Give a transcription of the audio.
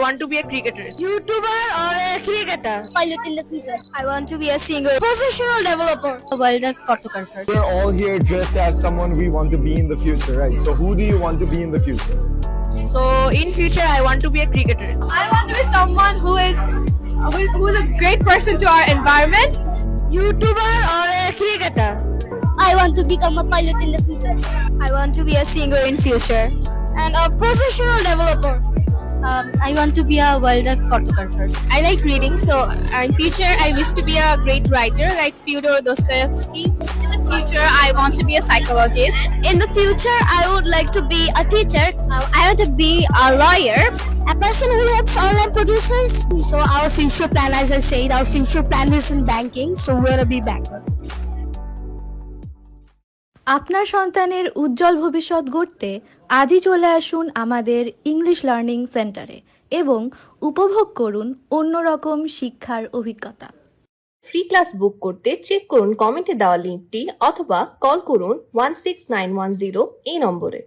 want to be a cricketer. YouTuber or a cricketer? Pilot in the future. I want to be a singer. Professional developer. A wildlife photographer. We're all here dressed as someone we want to be in the future, right? So who do you want to be in the future? So in future, I want to be a cricketer. I want to be someone who is a great person to our environment. YouTuber or a cricketer? I want to become a pilot in the future. I want to be a singer in future. And a professional developer. I want to be a wildlife photographer. I like reading, so in future I wish to be a great writer like Fyodor Dostoevsky. In the future, I want to be a psychologist. In the future, I would like to be a teacher. I want to be a lawyer. A person who helps online producers. So our future plan, as I said, our future plan is in banking. So we're gonna be banker. আপনার সন্তানের উজ্জ্বল ভবিষ্যৎ গড়তে আজই চলে আসুন আমাদের English learning সেন্টারে এবং উপভোগ করুন অন্যরকম শিক্ষার অভিজ্ঞতা। ফ্রি ক্লাস বুক করতে চেক করুন কমেন্টে দেওয়া লিঙ্কটি অথবা কল করুন 16910 এই নম্বরে।